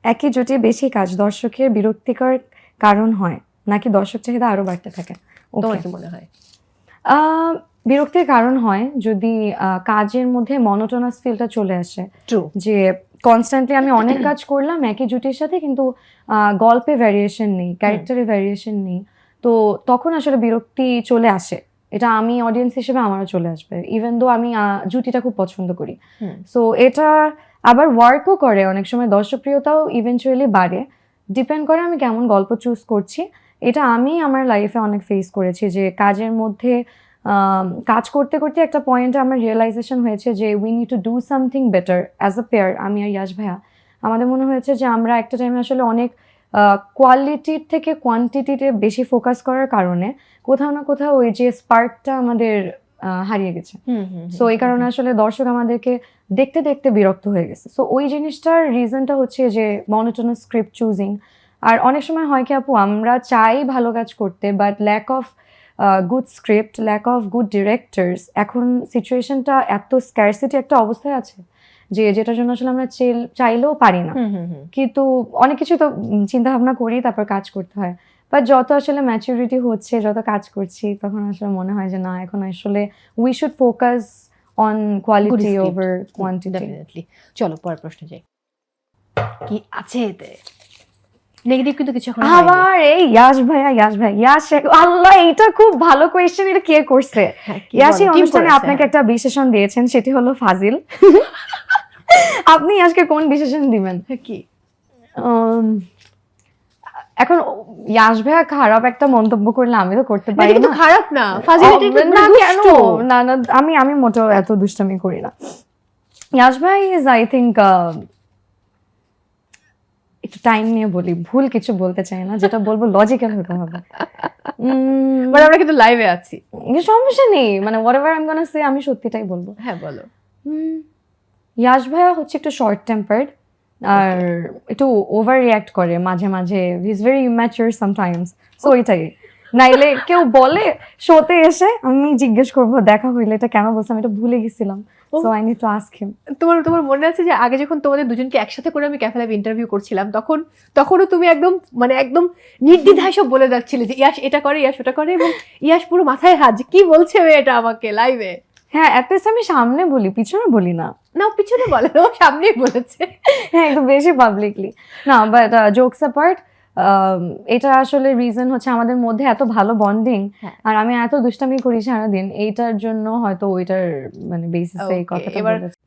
একই জুটি বেশি কাজ দর্শকের বিরক্তিকর কারণ হয় নাকি দর্শক চাহিদা আরো বাড়তে থাকে? তোমার কি মনে হয়? বিরক্তির কারণ হয় যদি কাজের মধ্যে মনোটোনাস ফিলটা চলে আসে, ট্রু। যে কনস্ট্যান্টলি আমি অনেক কাজ করলাম একই জুটির সাথে, কিন্তু গল্পে ভ্যারিয়েশন নেই, ক্যারেক্টারে ভ্যারিয়েশন নেই, তো তখন আসলে বিরক্তি চলে আসে। এটা আমি অডিয়েন্স হিসেবে আমারও চলে আসবে, ইভেন দো আমি জুটিটা খুব পছন্দ করি। সো এটা আবার ওয়ার্কও করে, অনেক সময় দর্শকপ্রিয়তাও ইভেনচুয়ালি বাড়ে, ডিপেন্ড করে আমি কেমন গল্প চুজ করছি। এটা আমি আমার লাইফে অনেক ফেস করেছি, যে কাজের মধ্যে কাজ করতে করতে একটা পয়েন্টে আমার রিয়েলাইজেশন হয়েছে যে we need to do something better as a pair. আমি আর ইয়াশ ভাইয়া আমাদের মনে হয়েছে যে আমরা একটা টাইমে আসলে অনেক কোয়ালিটির থেকে কোয়ান্টিটিতে বেশি ফোকাস করার কারণে কোথাও না কোথাও ওই যে স্পার্কটা আমাদের হারিয়ে গেছে। সো এই কারণে আসলে দর্শক আমাদেরকে দেখতে দেখতে বিরক্ত হয়ে গেছে। সো ওই জিনিসটার রিজনটা হচ্ছে যে মনোটোনাস স্ক্রিপ্ট চুজিং। আর অনেক সময় হয় কি আপু, আমরা চাই ভালো কাজ করতে, but lack of good script, lack of good directors, এখন সিচুয়েশনটা এত স্ক্যারসিটি একটা অবস্থায় আছে যে যেটার জন্য আসলে আমরা চাইলেও পারি না। কিন্তু অনেক কিছু তো চিন্তা ভাবনা করি, তারপর কাজ করতে হয়। বাট যত আসলে ম্যাচুরিটি হচ্ছে, যত কাজ করছি, তখন আসলে মনে হয় যে না, এখন আসলে we should focus on quality over quantity. Definitely. চলো পরের প্রশ্নে যাই। কি আছে এতে? নেগেটিভ কিন্তু কিছু এখন আবার এই ইয়াশ ভাই, আল্লাহ, এটা খুব ভালো কোয়েশ্চেন। এটা কে করছে? ইয়াশি অনুষ্ঠানে আপনাকে একটা বিশেষণ দিয়েছেন, সেটি হলো ফাজিল। আপনি আজকে কোন বিশেষণ দিবেন? কি এখন ইয়াশ ভাইয়া খারাপ একটা মন্তব্য করলে আমি তো করতে পারি না। খারাপ না, ফাজিলিটি না কেন? না না, আমি মোটেও এত দুষ্টামি করি না। ইয়াশ ভাই ইজ, আই থিঙ্ক, একটু টাইম নিয়ে বলি, ভুল কিছু বলতে চাই না, যেটা বলবো লজিক্যাল হতে হবে। মানে আমরা কিন্তু লাইভে আছি, সমস্যা নেই, মানে হোয়াটএভার আই এম গোনা সে, আমি সত্যিটাই বলবো। হ্যাঁ বলো। ইয়াশ ভাইয়া হচ্ছে একটু শর্ট টেম্পার্ড, আর একটু ওভার রিঅ্যাক্ট করে মাঝে মাঝে, he is very immature sometimes. So ওইটাই। নাইলে কেউ বলে শোতে এসে, আমি জিজ্ঞেস করবো দেখা হইলে এটা কেন বলছে, আমি এটা ভুলে গেছিলাম, so I need to ask him. তোমার মনে আছে যে আগে যখন তোমাদের দুজনকে একসাথে করে আমি ক্যাফে লাইভ ইন্টারভিউ করছিলাম, তখনও তুমি একদম নির্দ্বিধায় সব বলে যাচ্ছিলে যে ইয়াশ এটা করে, ইয়াশ ওটা করে, এবং ইয়াশ পুরো মাথায় হাত যে কি বলছে এটা আমাকে লাইভে। হ্যাঁ, অ্যাটলিস্ট আমি সামনে বলি, পিছনে বলি না। না, পিছনে বলে না, সামনেই বলেছে। হ্যাঁ, একটু বেশি পাবলিকলি না, বাট জোকস অ্যাপার্ট, এটা আসলে রিজন হচ্ছে আমাদের মধ্যে এত ভালো বন্ডিং, আর আমি এত দুষ্টামি করি সারাদিন, এইটার জন্য হয়তো ওইটার মানে বেসিসে এই কথাটা বলেছি।